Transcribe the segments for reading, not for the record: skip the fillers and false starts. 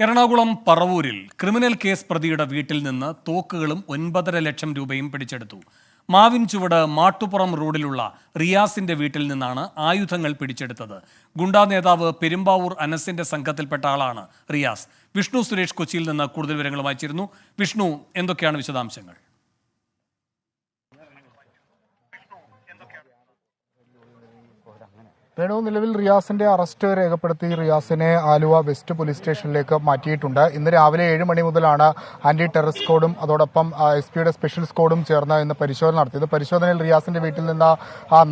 Ernakulam പറവൂരിൽ criminal case പ്രതിയുടെ വീട്ടിൽ നിന്ന് തോക്കുകളും 9.5 ലക്ഷം രൂപയും പിടിച്ചെടുത്തു. മാവിൻ ചുവട് മാട്ടുപുറം റോഡിലുള്ള റിയാസിന്റെ വീട്ടിൽ നിന്നാണ് ആയുധങ്ങൾ പിടിച്ചെടുത്തത്. ഗുണ്ടാ നേതാവ് പെരുമ്പാവൂർ അനസിന്റെ സംഘത്തിൽപ്പെട്ട ആളാണ് റിയാസ്. വിഷ്ണു സുരേഷ് കൊച്ചിയിൽ നിന്ന് കൂടുതൽ വിവരങ്ങളുമായി ചേരുന്നു. വിഷ്ണു, എന്തൊക്കെയാണ് വിശദാംശങ്ങൾ? വേണു, നിലവിൽ റിയാസിന്റെ അറസ്റ്റ് രേഖപ്പെടുത്തി റിയാസിനെ ആലുവ വെസ്റ്റ് പോലീസ് സ്റ്റേഷനിലേക്ക് മാറ്റിയിട്ടുണ്ട്. ഇന്ന് രാവിലെ 7 മണി മുതലാണ് ആന്റി ടെറർ സ്ക്വാഡും അതോടൊപ്പം SP-യുടെ സ്പെഷ്യൽ സ്ക്വാഡും ചേർന്ന് ഇന്ന് പരിശോധന നടത്തിയത്. പരിശോധനയിൽ റിയാസിന്റെ വീട്ടിൽ നിന്ന്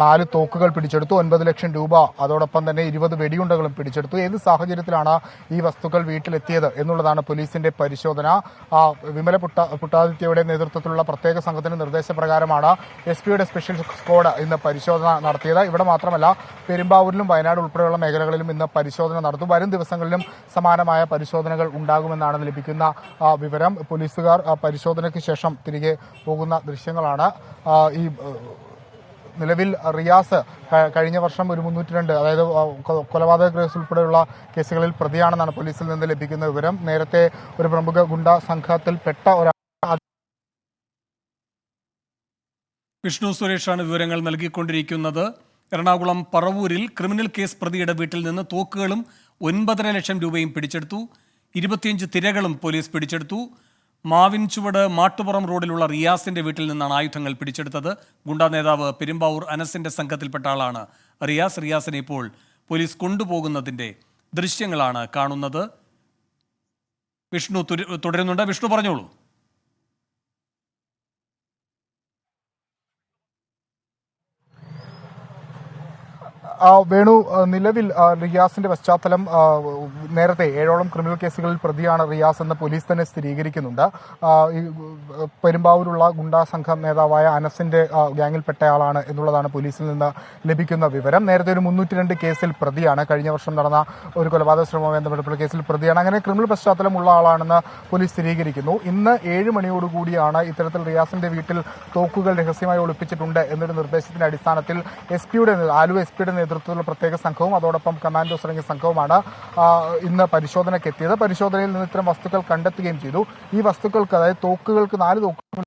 4 തോക്കുകൾ പിടിച്ചെടുത്തു, 9 ലക്ഷം രൂപ, അതോടൊപ്പം തന്നെ 20 വെടിയുണ്ടകളും പിടിച്ചെടുത്തു. ഏത് സാഹചര്യത്തിലാണ് ഈ വസ്തുക്കൾ വീട്ടിലെത്തിയത് എന്നുള്ളതാണ് പോലീസിന്റെ പരിശോധന. വിമല പുട്ടാദിത്യയുടെ നേതൃത്വത്തിലുള്ള പ്രത്യേക സംഘത്തിന്റെ നിർദ്ദേശപ്രകാരമാണ് SP-യുടെ സ്പെഷ്യൽ സ്ക്വാഡ് ഇന്ന് പരിശോധന നടത്തിയത്. ഇവിടെ മാത്രമല്ല, പെരുമ്പാവൂരിലും വയനാട് ഉൾപ്പെടെയുള്ള മേഖലകളിലും ഇന്ന് പരിശോധന നടത്തും. വരും ദിവസങ്ങളിലും സമാനമായ പരിശോധനകൾ ഉണ്ടാകുമെന്നാണ് ലഭിക്കുന്ന വിവരം. പോലീസുകാർ പരിശോധനയ്ക്ക് ശേഷം തിരികെ പോകുന്ന ദൃശ്യങ്ങളാണ്. ഈ നിലവിൽ റിയാസ് കഴിഞ്ഞ വർഷം ഒരു 302, അതായത് കൊലപാതക കേസ് ഉൾപ്പെടെയുള്ള കേസുകളിൽ പ്രതിയാണെന്നാണ് പോലീസിൽ നിന്ന് ലഭിക്കുന്ന വിവരം. നേരത്തെ ഒരു പ്രമുഖ ഗുണ്ടാ സംഘത്തിൽപ്പെട്ട ഒരാൾ. വിഷ്ണു സുരേഷാണ് വിവരങ്ങൾ നൽകിക്കൊണ്ടിരിക്കുന്നത്. എറണാകുളം പറവൂരിൽ ക്രിമിനൽ കേസ് പ്രതിയുടെ വീട്ടിൽ നിന്ന് തോക്കുകളും 9.5 ലക്ഷം രൂപയും പിടിച്ചെടുത്തു. 25 തിരകളും പോലീസ് പിടിച്ചെടുത്തു. മാവിൻ ചുവട് മാട്ടുപുറം റോഡിലുള്ള റിയാസിന്റെ വീട്ടിൽ നിന്നാണ് ആയുധങ്ങൾ പിടിച്ചെടുത്തത്. ഗുണ്ടാ നേതാവ് പെരുമ്പാവൂർ അനസിന്റെ സംഘത്തിൽപ്പെട്ട ആളാണ് റിയാസ്. റിയാസിനെ ഇപ്പോൾ പോലീസ് കൊണ്ടുപോകുന്നതിന്റെ ദൃശ്യങ്ങളാണ് കാണുന്നത്. വിഷ്ണു തുടരുന്നുണ്ട്. വിഷ്ണു, പറഞ്ഞോളൂ. വേണു, നിലവിൽ റിയാസിന്റെ പശ്ചാത്തലം നേരത്തെ 7ഓളം ക്രിമിനൽ കേസുകളിൽ പ്രതിയാണ് റിയാസ് എന്ന് പോലീസ് തന്നെ സ്ഥിരീകരിക്കുന്നുണ്ട്. പെരുമ്പാവൂരുള്ള ഗുണ്ടാ സംഘം നേതാവായ അനസിന്റെ ഗ്യാങ്ങിൽപ്പെട്ടയാളാണ് എന്നുള്ളതാണ് പോലീസിൽ നിന്ന് ലഭിക്കുന്ന വിവരം. നേരത്തെ ഒരു 302 കേസിൽ പ്രതിയാണ്. കഴിഞ്ഞ വർഷം നടന്ന ഒരു കൊലപാതക ശ്രമവുമായി ബന്ധപ്പെട്ട കേസിൽ പ്രതിയാണ്. അങ്ങനെ ക്രിമിനൽ പശ്ചാത്തലമുള്ള ആളാണെന്ന് പോലീസ് സ്ഥിരീകരിക്കുന്നു. ഇന്ന് 7 മണിയോടുകൂടിയാണ് ഇത്തരത്തിൽ റിയാസിന്റെ വീട്ടിൽ തോക്കുകൾ രഹസ്യമായി ഒളിപ്പിച്ചിട്ടുണ്ട് എന്നൊരു നിർദ്ദേശത്തിന്റെ അടിസ്ഥാനത്തിൽ ആലുവ SP-യുടെ നേതൃത്വത്തിലുള്ള പ്രത്യേക സംഘവും അതോടൊപ്പം കമാൻഡോസ് അടങ്ങിയ സംഘവുമാണ് ഇന്ന് പരിശോധനയ്ക്ക് എത്തിയത്. പരിശോധനയിൽ നിന്ന് ഇത്തരം വസ്തുക്കൾ കണ്ടെത്തുകയും ചെയ്തു. ഈ വസ്തുക്കൾക്ക്, അതായത് തോക്കുകൾക്ക് 4 തോക്കുകൾ